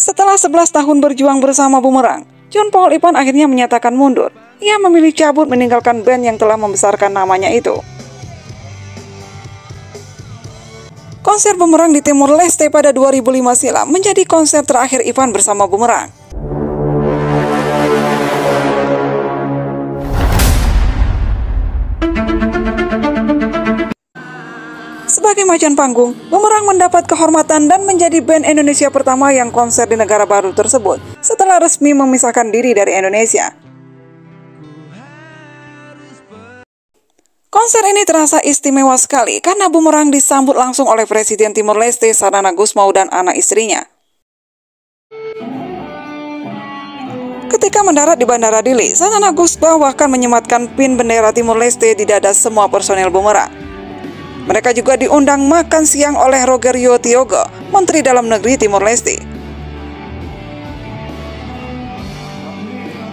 Setelah 11 tahun berjuang bersama Boomerang, John Paul Ipan akhirnya menyatakan mundur. Ia memilih cabut meninggalkan band yang telah membesarkan namanya itu. Konser Boomerang di Timur Leste pada 2005 silam menjadi konser terakhir Ivan bersama Boomerang. Sebagai macan panggung, Boomerang mendapat kehormatan dan menjadi band Indonesia pertama yang konser di negara baru tersebut setelah resmi memisahkan diri dari Indonesia. Konser ini terasa istimewa sekali karena Boomerang disambut langsung oleh Presiden Timor Leste Sanana Gusmao dan anak istrinya. Ketika mendarat di Bandara Dili, Sanana Gusmao bahkan menyematkan pin bendera Timor Leste di dada semua personel Boomerang. Mereka juga diundang makan siang oleh Rogerio Tiogo, Menteri Dalam Negeri Timor Leste.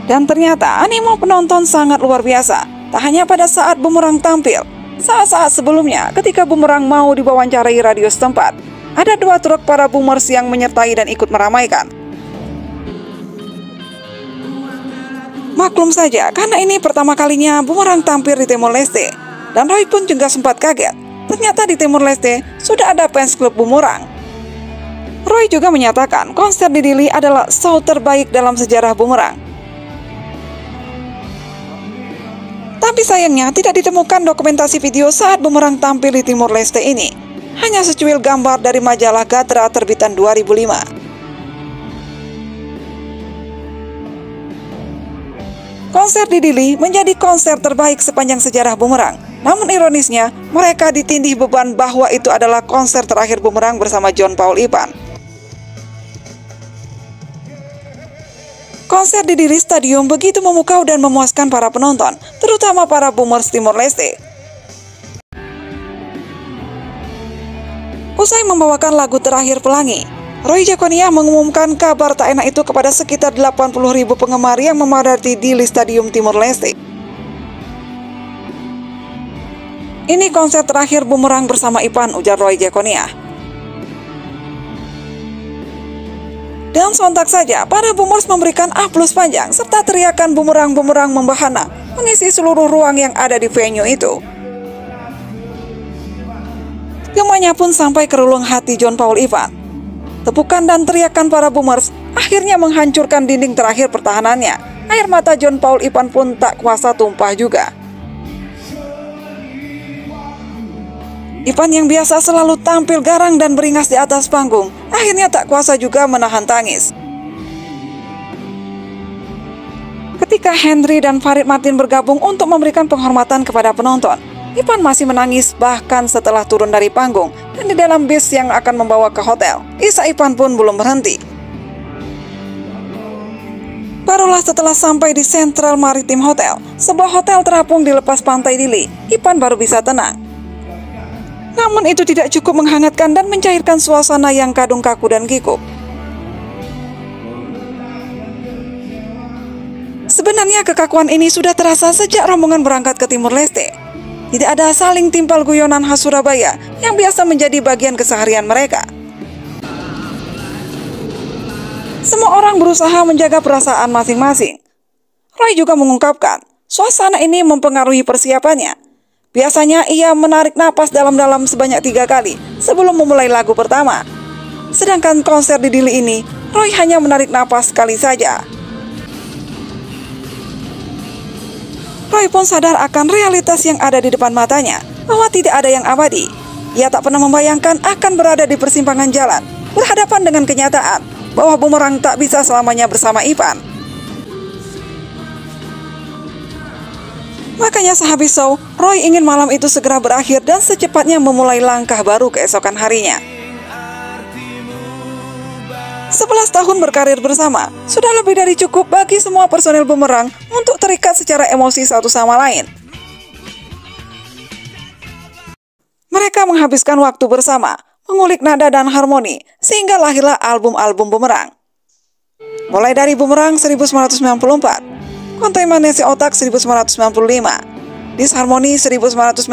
Dan ternyata animo penonton sangat luar biasa. Tak hanya pada saat Boomerang tampil, saat-saat sebelumnya ketika Boomerang mau diwawancarai radio setempat, ada 2 truk para boomers yang menyertai dan ikut meramaikan. Maklum saja, karena ini pertama kalinya Boomerang tampil di Timor Leste, dan Roy pun juga sempat kaget. Ternyata di Timor Leste sudah ada fans klub Boomerang. Roy juga menyatakan konser di Dili adalah show terbaik dalam sejarah Boomerang. Tapi sayangnya tidak ditemukan dokumentasi video saat Boomerang tampil di Timor Leste ini. Hanya secuil gambar dari majalah Gatra terbitan 2005. Konser di Dili menjadi konser terbaik sepanjang sejarah Boomerang. Namun ironisnya, mereka ditindih beban bahwa itu adalah konser terakhir Boomerang bersama John Paul Ipan. Konser di Dili Stadium begitu memukau dan memuaskan para penonton, terutama para boomers Timor Leste. Usai membawakan lagu terakhir Pelangi, Roy Jaconia mengumumkan kabar tak enak itu kepada sekitar 80.000 penggemar yang memadati Dili Stadium Timor Leste. Ini konser terakhir Boomerang bersama Ipan, ujar Roy Jaconia. Dan sontak saja, para boomers memberikan aplaus panjang serta teriakan Boomerang-Boomerang membahana mengisi seluruh ruang yang ada di venue itu. Gemanya pun sampai ke relung hati John Paul Ipan. Tepukan dan teriakan para boomers akhirnya menghancurkan dinding terakhir pertahanannya. Air mata John Paul Ipan pun tak kuasa tumpah juga. Ipan yang biasa selalu tampil garang dan beringas di atas panggung, akhirnya tak kuasa juga menahan tangis. Ketika Henry dan Farid Martin bergabung untuk memberikan penghormatan kepada penonton, Ipan masih menangis bahkan setelah turun dari panggung dan di dalam bis yang akan membawa ke hotel. Isak Ipan pun belum berhenti. Barulah setelah sampai di Central Maritime Hotel, sebuah hotel terapung di lepas pantai Dili, Ipan baru bisa tenang. Namun itu tidak cukup menghangatkan dan mencairkan suasana yang kadung kaku dan kikuk. Sebenarnya kekakuan ini sudah terasa sejak rombongan berangkat ke Timor Leste. Tidak ada saling timpal guyonan khas Surabaya yang biasa menjadi bagian keseharian mereka. Semua orang berusaha menjaga perasaan masing-masing. Roy juga mengungkapkan, suasana ini mempengaruhi persiapannya. Biasanya ia menarik napas dalam-dalam sebanyak 3 kali sebelum memulai lagu pertama. Sedangkan konser di Dili ini, Roy hanya menarik napas sekali saja. Roy pun sadar akan realitas yang ada di depan matanya, bahwa tidak ada yang abadi. Ia tak pernah membayangkan akan berada di persimpangan jalan, berhadapan dengan kenyataan bahwa Boomerang tak bisa selamanya bersama Ipan. Makanya sehabis show, Roy ingin malam itu segera berakhir dan secepatnya memulai langkah baru keesokan harinya. 11 tahun berkarir bersama, sudah lebih dari cukup bagi semua personel Boomerang untuk terikat secara emosi satu sama lain. Mereka menghabiskan waktu bersama, mengulik nada dan harmoni, sehingga lahirlah album-album Boomerang. Mulai dari Boomerang 1994, Kontai Manis Otak 1995, Disharmoni 1996,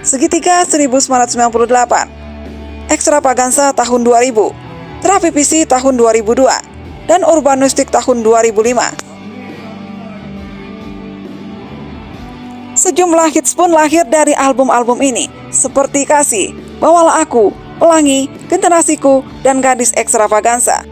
Segitiga 1998, Extravaganza tahun 2000, Terapi PC tahun 2002, dan Urbanistik tahun 2005. Sejumlah hits pun lahir dari album-album ini, seperti Kasih, Bawalah Aku, Pelangi, Generasiku, dan Gadis Ekstravaganza.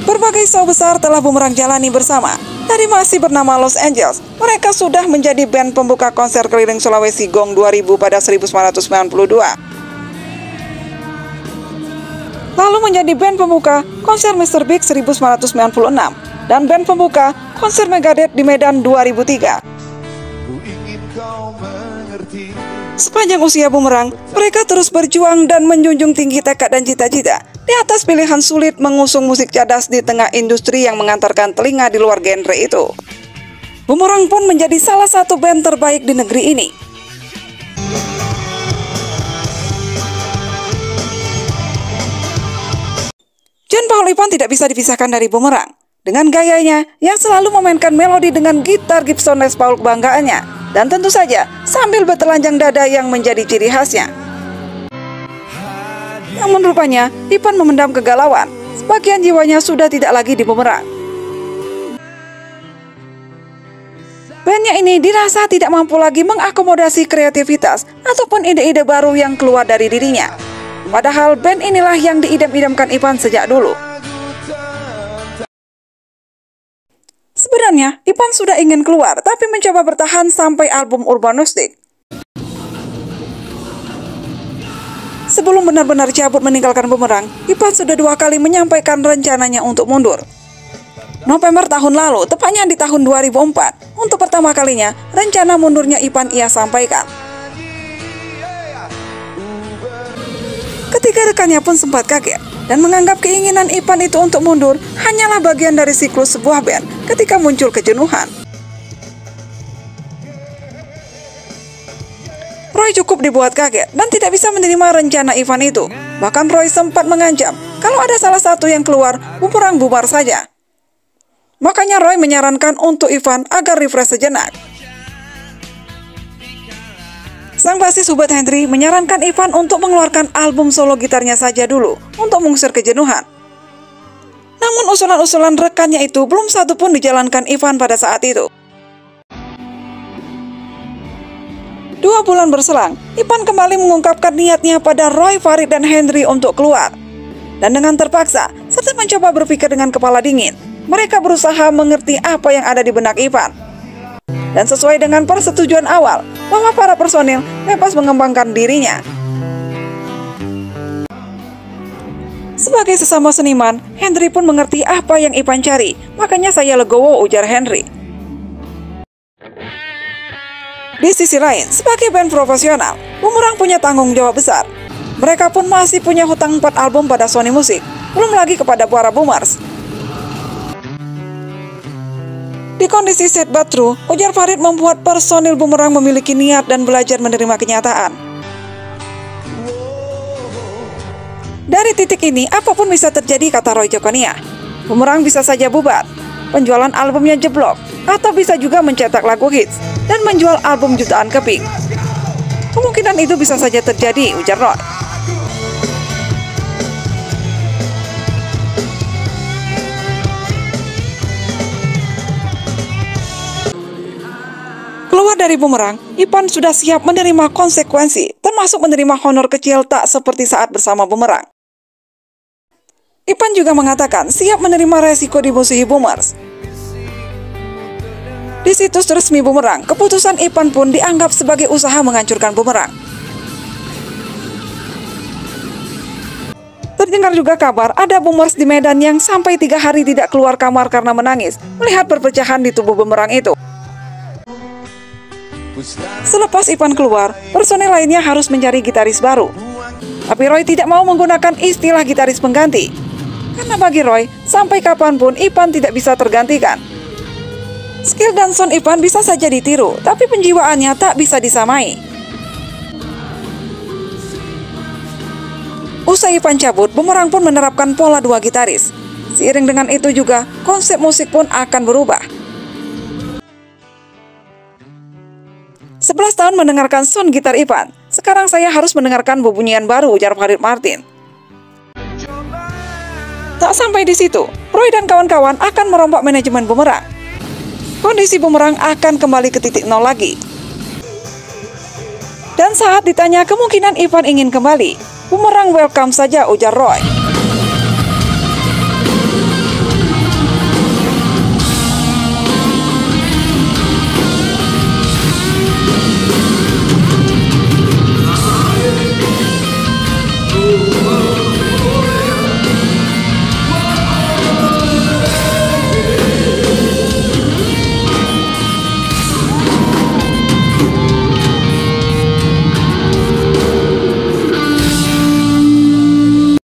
Berbagai show besar telah Bumerang jalani bersama. Dari masih bernama Los Angeles, mereka sudah menjadi band pembuka konser keliling Sulawesi Gong 2000 pada 1992. Lalu menjadi band pembuka konser Mr. Big 1996 dan band pembuka konser Megadeth di Medan 2003. Sepanjang usia Bumerang, mereka terus berjuang dan menjunjung tinggi tekad dan cita-cita di atas pilihan sulit mengusung musik cadas di tengah industri yang mengantarkan telinga di luar genre itu. Bumerang pun menjadi salah satu band terbaik di negeri ini. John Paul Ipan tidak bisa dipisahkan dari Bumerang. Dengan gayanya yang selalu memainkan melodi dengan gitar Gibson Les Paul kebanggaannya. Dan tentu saja sambil bertelanjang dada yang menjadi ciri khasnya. Namun rupanya Ipan memendam kegalauan. Sebagian jiwanya sudah tidak lagi di Bumerang. Bandnya ini dirasa tidak mampu lagi mengakomodasi kreativitas ataupun ide-ide baru yang keluar dari dirinya. Padahal band inilah yang diidam-idamkan Ipan sejak dulu. Sebenarnya, Ipan sudah ingin keluar, tapi mencoba bertahan sampai album Urbanistik. Sebelum benar-benar cabut meninggalkan Bumerang, Ipan sudah 2 kali menyampaikan rencananya untuk mundur. November tahun lalu, tepatnya di tahun 2004, untuk pertama kalinya, rencana mundurnya Ipan ia sampaikan. Ketika rekannya pun sempat kaget dan menganggap keinginan Ipan itu untuk mundur hanyalah bagian dari siklus sebuah band ketika muncul kejenuhan. Roy cukup dibuat kaget dan tidak bisa menerima rencana Ivan itu. Bahkan Roy sempat mengancam kalau ada salah satu yang keluar, Bumerang bubar saja. Makanya Roy menyarankan untuk Ivan agar refresh sejenak. Sang basis Hubert Hendry menyarankan Ivan untuk mengeluarkan album solo gitarnya saja dulu untuk mengusir kejenuhan. Namun usulan-usulan rekannya itu belum satu pun dijalankan Ivan pada saat itu. 2 bulan berselang, Ivan kembali mengungkapkan niatnya pada Roy, Farid, dan Hendry untuk keluar. Dan dengan terpaksa, serta mencoba berpikir dengan kepala dingin, mereka berusaha mengerti apa yang ada di benak Ivan. Dan sesuai dengan persetujuan awal, bahwa para personil bebas mengembangkan dirinya. Sebagai sesama seniman, Hendry pun mengerti apa yang Ivan cari, makanya saya legowo, ujar Hendry. Di sisi lain, sebagai band profesional, Bumerang punya tanggung jawab besar. Mereka pun masih punya hutang 4 album pada Sony Music, belum lagi kepada para boomers. Di kondisi sad but true, ujar Farid membuat personil Bumerang memiliki niat dan belajar menerima kenyataan. Dari titik ini, apapun bisa terjadi, kata Roy Jokonia. Bumerang bisa saja bubar, penjualan albumnya jeblok, atau bisa juga mencetak lagu hits dan menjual album jutaan keping. Kemungkinan itu bisa saja terjadi, ujar Roy. Keluar dari Bumerang, Ipan sudah siap menerima konsekuensi, termasuk menerima honor kecil tak seperti saat bersama Bumerang. Ipan juga mengatakan siap menerima resiko dimusuhi boomers. Di situs resmi Bumerang, keputusan Ipan pun dianggap sebagai usaha menghancurkan Bumerang. Terdengar juga kabar ada boomers di Medan yang sampai 3 hari tidak keluar kamar karena menangis melihat perpecahan di tubuh Bumerang itu. Selepas Ipan keluar, personel lainnya harus mencari gitaris baru. Tapi Roy tidak mau menggunakan istilah gitaris pengganti. Karena bagi Roy, sampai kapanpun Ipan tidak bisa tergantikan. Skill dan sound Ipan bisa saja ditiru, tapi penjiwaannya tak bisa disamai. Usai Ipan cabut, Bumerang pun menerapkan pola 2 gitaris. Seiring dengan itu juga, konsep musik pun akan berubah. 11 tahun mendengarkan sound gitar Ipan, Sekarang saya harus mendengarkan bebunyian baru, ujar Farid Martin. Tak sampai di situ, Roy dan kawan-kawan akan merombak manajemen bumerang. Kondisi bumerang akan kembali ke titik nol lagi. Dan saat ditanya kemungkinan Ivan ingin kembali, bumerang welcome saja, ujar Roy.